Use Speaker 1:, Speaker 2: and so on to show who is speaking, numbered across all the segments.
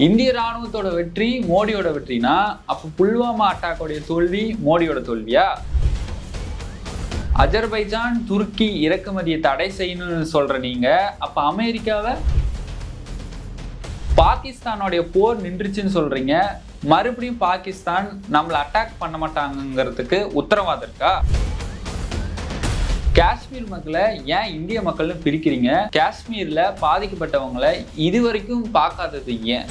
Speaker 1: இந்திய ராணுவத்தோட வெற்றி மோடியோட வெற்றினா அப்ப புல்வாமா அட்டாக்கோடைய தோல்வி மோடியோட தோல்வியா? அஜர்பைஜான் துருக்கி இறக்குமதியை தடை செய்யணும்னு சொல்ற நீங்க அப்ப அமெரிக்காவை பாகிஸ்தானோடைய போர் நின்றுச்சுன்னு சொல்றீங்க, மறுபடியும் பாகிஸ்தான் நம்மளை அட்டாக் பண்ண மாட்டாங்கிறதுக்கு உத்தரவாதம் இருக்கா? காஷ்மீர் மக்களை ஏன் இந்திய மக்கள்னு பிரிக்கிறீங்க? காஷ்மீர்ல பாதிக்கப்பட்டவங்களை இதுவரைக்கும் பார்க்காதது ஏன்?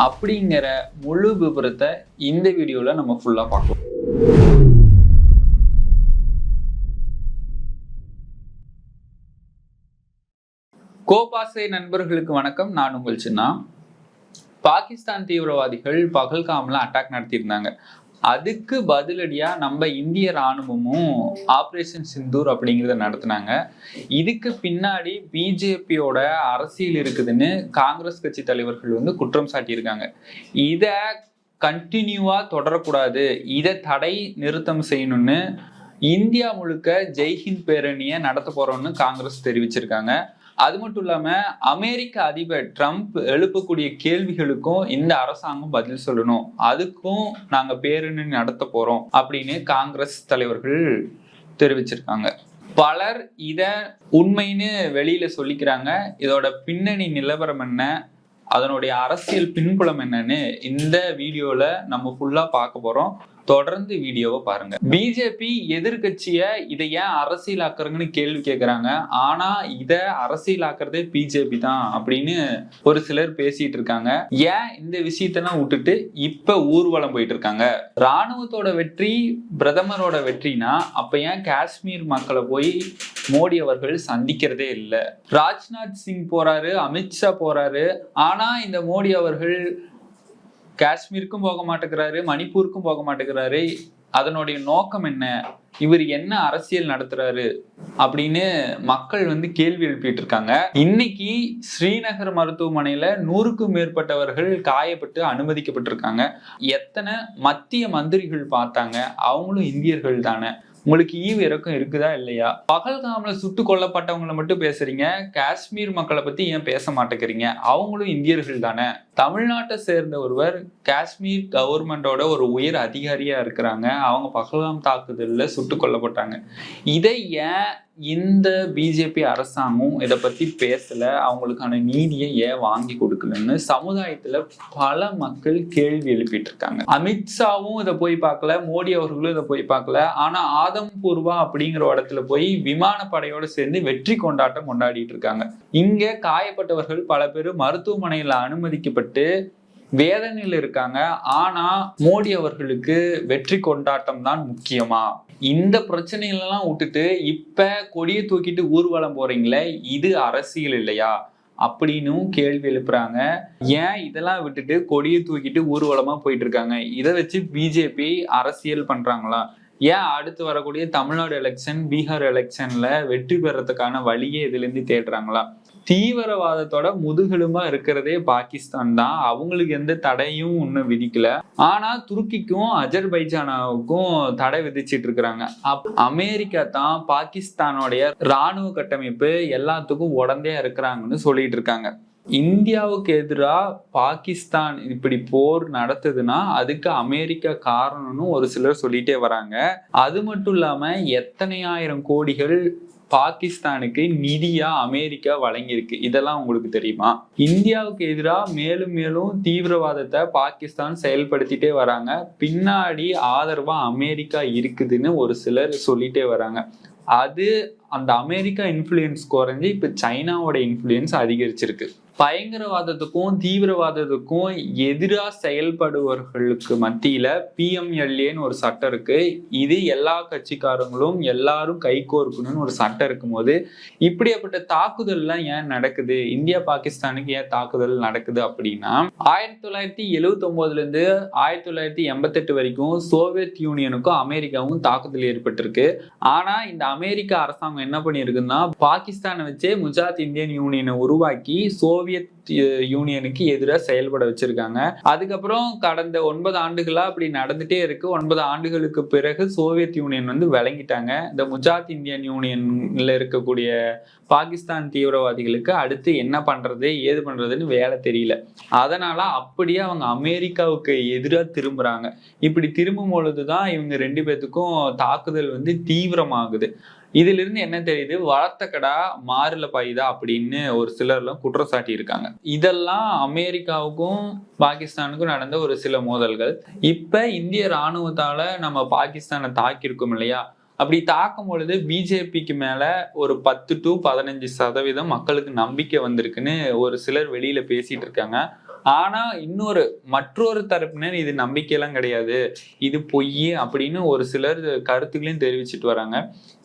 Speaker 1: அப்படிங்கிற முழு விபரத்தை இந்த வீடியோல நம்ம ஃபுல்லா பார்ப்போம். கோபாசை நண்பர்களுக்கு வணக்கம். நான் உங்கள் சின்னா. பாகிஸ்தான் தீவிரவாதிகள் பகல்காம்ல அட்டாக் நடத்தியிருந்தாங்க. அதுக்கு பதிலடியா நம்ம இந்திய ராணுவமும் ஆபரேஷன் சிந்தூர் அப்படிங்கிறத நடத்தினாங்க. இதுக்கு பின்னாடி பிஜேபியோட அரசியல் இருக்குதுன்னு காங்கிரஸ் கட்சி தலைவர்கள் குற்றம் சாட்டியிருக்காங்க. இதை கண்டினியூவா தொடரக்கூடாது, இதை தடை நிறுத்தம் செய்யணும்னு இந்தியா முழுக்க ஜெய்ஹிந்த் பேரணியை நடத்த போறோம்னு காங்கிரஸ் தெரிவிச்சிருக்காங்க. அது மட்டும் இல்லாம அமெரிக்க அதிபர் ட்ரம்ப் எழுப்பக்கூடிய கேள்விகளுக்கும் இந்த அரசாங்கம் பதில் சொல்லணும், அதுக்கும் நாங்க பேரணி நடத்த போறோம் அப்படின்னு காங்கிரஸ் தலைவர்கள் தெரிவிச்சிருக்காங்க. பலர் இத உண்மைன்னு வெளியில சொல்லிக்கிறாங்க. இதோட பின்னணி நிலவரம் என்ன, அதனுடைய அரசியல் பின்புலம் என்னன்னு இந்த வீடியோல நம்ம ஃபுல்லா பார்க்க போறோம். தொடர்ந்து வீடியோவை பாருங்க. பிஜேபி எதிர்கட்சிய இதை ஏன் அரசியலாக்குறங்கன்னு கேள்வி கேட்கிறாங்க. ஆனா இத அரசியலாக்குறதே பிஜேபி தான் அப்படின்னு ஒரு சிலர் பேசிட்டு இருக்காங்க. ஏன் இந்த விஷயத்தெல்லாம் விட்டுட்டு இப்ப ஊர்வலம் போயிட்டு இருக்காங்க? ராணுவத்தோட வெற்றி பிரதமரோட வெற்றினா அப்ப ஏன் காஷ்மீர் மக்களை போய் மோடி அவர்கள் சந்திக்கிறதே இல்லை? ராஜ்நாத் சிங் போறாரு, அமித்ஷா போறாரு, ஆனா இந்த மோடி அவர்கள் காஷ்மீருக்கும் போக மாட்டேங்கிறாரு, மணிப்பூருக்கும் போக மாட்டேங்கிறாரு. அதனுடைய நோக்கம் என்ன? இவர் என்ன அரசியல் நடத்துறாரு அப்படின்னு மக்கள் கேள்வி எழுப்பிட்டு இருக்காங்க. இன்னைக்கு ஸ்ரீநகர் மருத்துவமனையில 100க்கும் மேற்பட்டவர்கள் காயப்பட்டு அனுமதிக்கப்பட்டிருக்காங்க. எத்தனை மத்திய மந்திரிகள் பார்த்தாங்க? அவங்களும் இந்தியர்கள் தானே. உங்களுக்கு ஈவு இறக்கம் இருக்குதா இல்லையா? பகல்காம்ல சுட்டு கொல்லப்பட்டவங்களை மட்டும் பேசுறீங்க, காஷ்மீர் மக்களை பத்தி ஏன் பேச மாட்டேங்கிறீங்க? அவங்களும் இந்தியர்கள் தானே. தமிழ்நாட்டை சேர்ந்த ஒருவர் காஷ்மீர் கவர்மெண்டோட ஒரு உயர் அதிகாரியா இருக்கிறாங்க. அவங்க பகல்காம் தாக்குதல்ல சுட்டு கொல்லப்பட்டாங்க. இதை ஏன் இந்த பிஜேபி அரசாங்கம் இதை பத்தி பேசல? அவங்களுக்கான நீதியை ஏன் வாங்கி கொடுக்கலன்னு சமுதாயத்துல பல மக்கள் கேள்வி எழுப்பிட்டு இருக்காங்க. அமித்ஷாவும் இதை போய் பார்க்கல, மோடி அவர்களும் இதை போய் பார்க்கல. ஆனா ஆதம்பூர்வா அப்படிங்கிற இடத்துல போய் விமானப்படையோட சேர்ந்து வெற்றி கொண்டாட்டம் கொண்டாடிட்டு இருக்காங்க. இங்க காயப்பட்டவர்கள் பல பேர் மருத்துவமனையில அனுமதிக்கப்பட்டு வேதனையில் இருக்காங்க. ஆனா மோடி அவர்களுக்கு வெற்றி கொண்டாட்டம் தான் முக்கியமா? இந்த பிரச்சனைகளெல்லாம் விட்டுட்டு இப்ப கொடியை தூக்கிட்டு ஊர்வலம் போறீங்களே, இது அரசியல் இல்லையா அப்படின்னு கேள்வி எழுப்புறாங்க. ஏன் இதெல்லாம் விட்டுட்டு கொடியை தூக்கிட்டு ஊர்வலமா போயிட்டு இருக்காங்க? இதை வச்சு பிஜேபி அரசியல் பண்றாங்களா? ஏன் அடுத்து வரக்கூடிய தமிழ்நாடு எலெக்ஷன், பீகார் எலெக்ஷன்ல வெற்றி பெறத்துக்கான வழியே இதுல இருந்து தேடுறாங்களா? தீவிரவாதத்தோட முதுகெலும்பா இருக்கிறதே பாகிஸ்தான் தான். அவங்களுக்கு எந்த தடையும் இன்னும் விதிக்கல. ஆனா துருக்கிக்கும் அஜர்பைஜானாவுக்கும் தடை விதிச்சிட்டு இருக்கிறாங்க. அமெரிக்கா தான் பாகிஸ்தானோடைய ராணுவ கட்டமைப்பு எல்லாத்துக்கும் உடந்தையா இருக்கிறாங்கன்னு சொல்லிட்டு இருக்காங்க. இந்தியாவுக்கு எதிராக பாகிஸ்தான் இப்படி போர் நடத்துதுன்னா அதுக்கு அமெரிக்கா காரணம்னு ஒரு சிலர் சொல்லிட்டே வராங்க. அது மட்டும் இல்லாம எத்தனை ஆயிரம் கோடிகள் பாகிஸ்தானுக்கு நிதியா அமெரிக்கா வழங்கியிருக்கு, இதெல்லாம் உங்களுக்கு தெரியுமா? இந்தியாவுக்கு எதிராக மேலும் மேலும் தீவிரவாதத்தை பாகிஸ்தான் செயல்படுத்திட்டே வராங்க. பின்னாடி ஆதரவா அமெரிக்கா இருக்குதுன்னு ஒரு சிலர் சொல்லிட்டே வராங்க. அது அந்த அமெரிக்கா இன்ஃப்ளூயன்ஸ் குறைஞ்சு இப்ப சைனாவோட இன்ஃப்ளூயன்ஸ் அதிகரிச்சிருக்கு. பயங்கரவாதத்துக்கும் தீவிரவாதத்துக்கும் எதிராக செயல்படுபவர்களுக்கு மத்தியில PMLAன்னு ஒரு சட்டம் இருக்கு. இது எல்லா கட்சிக்காரங்களும் எல்லாரும் கைகோர்க்கணும்னு ஒரு சட்டம் இருக்கும்போது இப்படியாப்பட்ட தாக்குதல்லாம் ஏன் நடக்குது? இந்தியா பாகிஸ்தானுக்கு ஏன் தாக்குதல் நடக்குது அப்படின்னா 1979 இருந்து 1988 வரைக்கும் சோவியத் யூனியனுக்கும் அமெரிக்காவும் தாக்குதல் ஏற்பட்டிருக்கு. ஆனா இந்த அமெரிக்க அரசாங்கம் என்ன பண்ணிருக்குன்னா பாகிஸ்தானை வச்சே முஜாத் இந்தியன் யூனியனை உருவாக்கி சோவியத் சோவியத் யூனியனுக்கு எதிராக செயல்பட வச்சிருக்காங்க. அதுக்கப்புறம் கடந்த 9 ஆண்டுகளா அப்படி நடந்துட்டே இருக்கு. 9 ஆண்டுகளுக்கு பிறகு சோவியத் யூனியன் வந்து விளங்கிட்டாங்க. இந்த முஜாத் இந்தியன் யூனியன்ல இருக்கக்கூடிய பாகிஸ்தான் தீவிரவாதிகளுக்கு அடுத்து என்ன பண்றது ஏது பண்றதுன்னு வேலை தெரியல. அதனால அப்படியே அவங்க அமெரிக்காவுக்கு எதிராக திரும்புறாங்க. இப்படி திரும்பும் பொழுதுதான் இவங்க 2 பேத்துக்கும் தாக்குதல் வந்து தீவிரமாகுது. இதுல இருந்து என்ன தெரியுது, வளர்த்த கடா மாறுல பாயுதா அப்படின்னு ஒரு சிலர்லாம் குற்றம் சாட்டி இருக்காங்க. இதெல்லாம் அமெரிக்காவுக்கும் பாகிஸ்தானுக்கும் நடந்த ஒரு சில மோதல்கள். இப்ப இந்திய ராணுவத்தால நம்ம பாகிஸ்தானை தாக்கியிருக்கோம் இல்லையா, அப்படி தாக்கும் பொழுது பிஜேபிக்கு மேல ஒரு 10 to 15% மக்களுக்கு நம்பிக்கை வந்திருக்குன்னு ஒரு சிலர் வெளியில பேசிட்டு இருக்காங்க. ஆனா மற்றொரு தரப்பினர் இது நம்பிக்கையெல்லாம் கிடையாது, இது பொய் அப்படின்னு ஒரு சிலர் கருத்துக்களையும் தெரிவிச்சுட்டு வராங்க.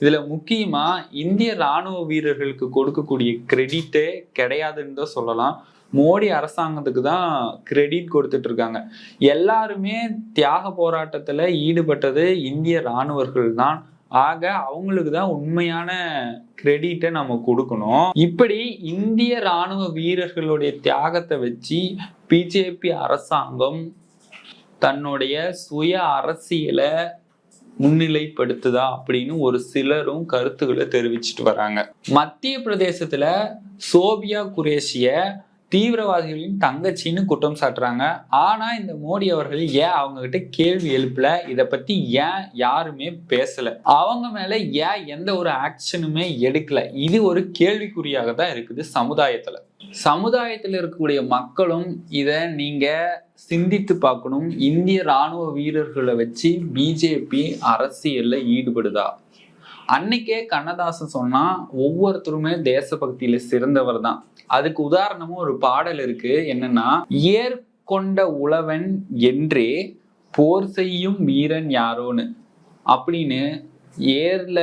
Speaker 1: இதுல முக்கியமா இந்திய ராணுவ வீரர்களுக்கு கொடுக்கக்கூடிய கிரெடிட்டே கிடையாதுன்னு தான் சொல்லலாம். மோடி அரசாங்கத்துக்கு தான் கிரெடிட் கொடுத்துட்டு இருக்காங்க. எல்லாருமே தியாக போராட்டத்துல ஈடுபட்டது இந்திய ராணுவர்கள் தான். ஆக அவங்களுக்கு தான் உண்மையான கிரெடிட்டை நம்ம கொடுக்கணும். இப்படி இந்திய ராணுவ வீரர்களுடைய தியாகத்தை வச்சு பிஜேபி அரசாங்கம் தன்னுடைய சுய அரசியலை முன்னிலைப்படுத்துதா அப்படின்னு ஒரு சிலரும் கருத்துக்களை தெரிவிச்சுட்டு வராங்க. மத்திய பிரதேசத்துல சோபியா குரேஷிய தீவிரவாதிகளின் தங்கச்சின்னு குற்றம் சாட்டுறாங்க. ஆனா இந்த மோடி அவர்கள் ஏன் அவங்க கிட்ட கேள்வி எழுப்பல, இதை பத்தி ஏன் யாருமே பேசல, அவங்க மேல ஏன் எந்த ஒரு ஆக்ஷனுமே எடுக்கல? இது ஒரு கேள்விக்குறியாக தான் இருக்குது சமுதாயத்துல இருக்கக்கூடிய மக்களும் இதை நீங்க சிந்தித்து பார்க்கணும். இந்திய ராணுவ வீரர்களை வச்சு பிஜேபி அரசியல்ல ஈடுபடுதா? அன்னைக்கே கண்ணதாசன் சொன்னா ஒவ்வொருத்தருமே தேசபக்தியில சிறந்தவர் தான். அதுக்கு உதாரணமும் ஒரு பாடல் இருக்கு. என்னன்னா, ஏற்கொண்ட உழவன் என்றே போர் செய்யும் வீரன் யாரோன்னு அப்படின்னு. ஏர்ல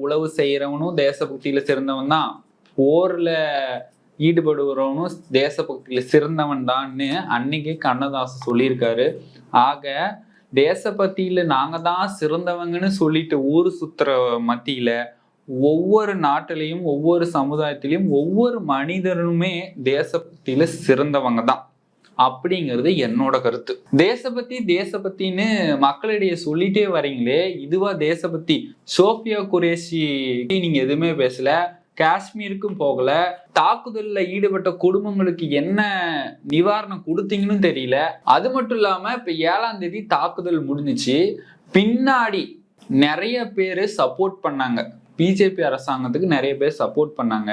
Speaker 1: உழவு செய்யறவனும் தேசபக்தியில சிறந்தவன் தான், போர்ல ஈடுபடுறவனும் தேசபக்தியில சிறந்தவன் தான்னு அன்னைக்கே கண்ணதாசன் சொல்லியிருக்காரு. ஆக தேசபக்தியில நாங்க தான் சிறந்தவங்கன்னு சொல்லிட்டு ஊரு சுத்துற மத்தியில ஒவ்வொரு நாட்டிலையும் ஒவ்வொரு சமுதாயத்திலையும் ஒவ்வொரு மனிதனுமே தேசபக்தியில சிறந்தவங்க தான் அப்படிங்கிறது என்னோட கருத்து. தேசபக்தின்னு மக்களிடையே சொல்லிட்டே வரீங்களே, இதுவா தேசபக்தி? சோபியா குரேஷி நீங்க எதுவுமே பேசல, காஷ்மீருக்கும் போகல, தாக்குதல்ல ஈடுபட்ட குடும்பங்களுக்கு என்ன நிவாரணம் கொடுத்தீங்கன்னு தெரியல. அது மட்டும் இல்லாம இப்ப 7ஆம் தேதி தாக்குதல் முடிஞ்சிச்சு, பின்னாடி நிறைய பேரு சப்போர்ட் பண்ணாங்க, பிஜேபி அரசாங்கத்துக்கு நிறைய பேர் சப்போர்ட் பண்ணாங்க.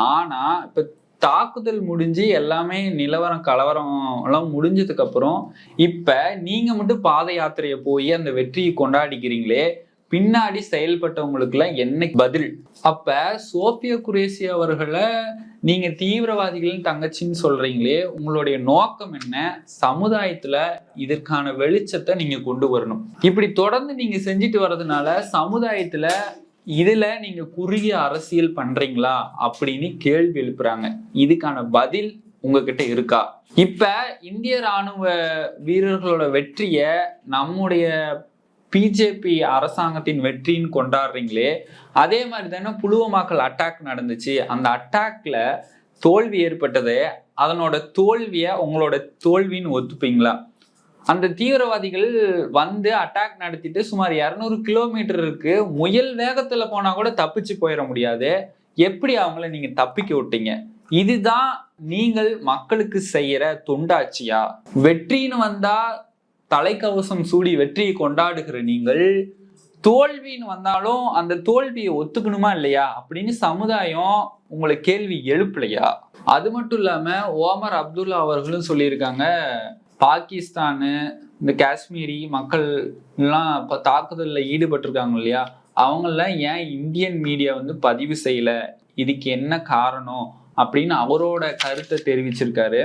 Speaker 1: ஆனா இப்ப தாக்குதல் முடிஞ்சு எல்லாமே நிலவரம் கலவரம் எல்லாம் முடிஞ்சதுக்கு அப்புறம் இப்ப நீங்க மட்டும் பாத யாத்திரையை போய் அந்த வெற்றியை கொண்டாடிக்கிறீங்களே, பின்னாடி செயல்பட்டவங்களுக்கு எல்லாம் என்ன பதில்? அப்ப சோபியா குரேஷி அவர்களை நீங்க தீவிரவாதிகளின் தங்கச்சின்னு சொல்றீங்களே, உங்களுடைய நோக்கம் என்ன? சமுதாயத்துல இதற்கான வெளிச்சத்தை நீங்க கொண்டு வரணும். இப்படி தொடர்ந்து நீங்க செஞ்சுட்டு வர்றதுனால சமுதாயத்துல இதுல நீங்க குறுகிய அரசியல் பண்றீங்களா அப்படின்னு கேள்வி எழுப்புறாங்க. இதுக்கான பதில் உங்ககிட்ட இருக்கா? இப்ப இந்திய ராணுவ வீரர்களோட வெற்றிய நம்முடைய பிஜேபி அரசாங்கத்தின் வெற்றின்னு கொண்டாடுறீங்களே, அதே மாதிரி தானே புல்வாமாக்கள் அட்டாக் நடந்துச்சு. அந்த அட்டாக்ல தோல்வி ஏற்பட்டது, அதனோட தோல்வியை உங்களோட தோல்வின்னு ஒத்துப்பீங்களா? அந்த தீவிரவாதிகள் வந்து அட்டாக் நடத்திட்டு சுமார் 200 கிலோமீட்டருக்கு முயல் வேகத்துல போனா கூட தப்பிச்சு போயிட முடியாது. எப்படி அவங்கள நீங்க தப்பிக்க விட்டீங்க? இதுதான் நீங்கள் மக்களுக்கு செய்யற தொண்டாட்சியா? வெற்றின்னு வந்தா தலைக்கவசம் சூடி வெற்றியை கொண்டாடுகிற நீங்கள், தோல்வின்னு வந்தாலும் அந்த தோல்வியை ஒத்துக்கணுமா இல்லையா அப்படின்னு சமுதாயம் உங்களை கேள்வி எழுப்பலையா? அது மட்டும் இல்லாம ஓமர் அப்துல்லா அவர்களும் சொல்லியிருக்காங்க, பாகிஸ்தானு இந்த காஷ்மீரி மக்கள் எல்லாம் இப்ப தாக்குதல்ல ஈடுபட்டிருக்காங்க இல்லையா, அவங்கெல்லாம் ஏன் இந்தியன் மீடியா வந்து பதிவு செய்யல, இதுக்கு என்ன காரணம் அப்படின்னு அவரோட கருத்தை தெரிவிச்சிருக்காரு.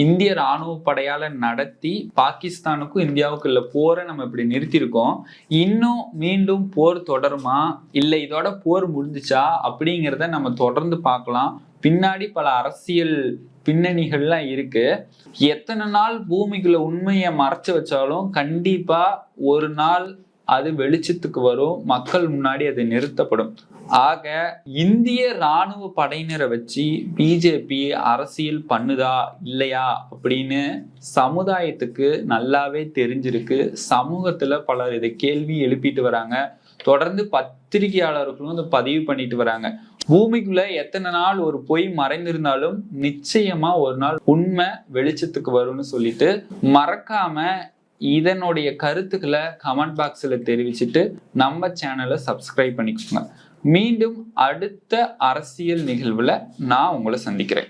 Speaker 1: இந்திய ராணுவ படையால நடத்தி பாகிஸ்தானுக்கும் இந்தியாவுக்கும் இல்ல போரை நம்ம இப்படி நிறுத்தியிருக்கோம், இன்னும் மீண்டும் போர் தொடருமா இல்ல இதோட போர் முடிஞ்சுச்சா அப்படிங்கிறத நம்ம தொடர்ந்து பார்க்கலாம். பின்னாடி பல அரசியல் பின்னணிகள்லாம் இருக்கு. எத்தனை நாள் பூமிக்குள்ள உண்மையை மறைச்சு வச்சாலும் கண்டிப்பா ஒரு நாள் அது வெளிச்சத்துக்கு வரும், மக்கள் முன்னாடி அது நிறுத்தப்படும். ஆக இந்திய ராணுவ படையினரை வச்சு பிஜேபி அரசியல் பண்ணுதா இல்லையா அப்படின்னு சமுதாயத்துக்கு நல்லாவே தெரிஞ்சிருக்கு. சமூகத்துல பலர் இதை கேள்வி எழுப்பிட்டு வராங்க. தொடர்ந்து பத்திரிகையாளர்களும் இதை பதிவு பண்ணிட்டு வராங்க. பூமிக்குள்ள எத்தனை நாள் ஒரு பொய் மறைந்திருந்தாலும் நிச்சயமா ஒரு நாள் உண்மை வெளிச்சத்துக்கு வரும்னு சொல்லிட்டு, மறக்காம இதனுடைய கருத்துக்களை கமெண்ட் பாக்ஸ்ல தெரிவிச்சுட்டு நம்ம சேனலை சப்ஸ்கிரைப் பண்ணிக்கோங்க. மீண்டும் அடுத்த அரசியல் நிகழ்வுல நான் உங்களை சந்திக்கிறேன்.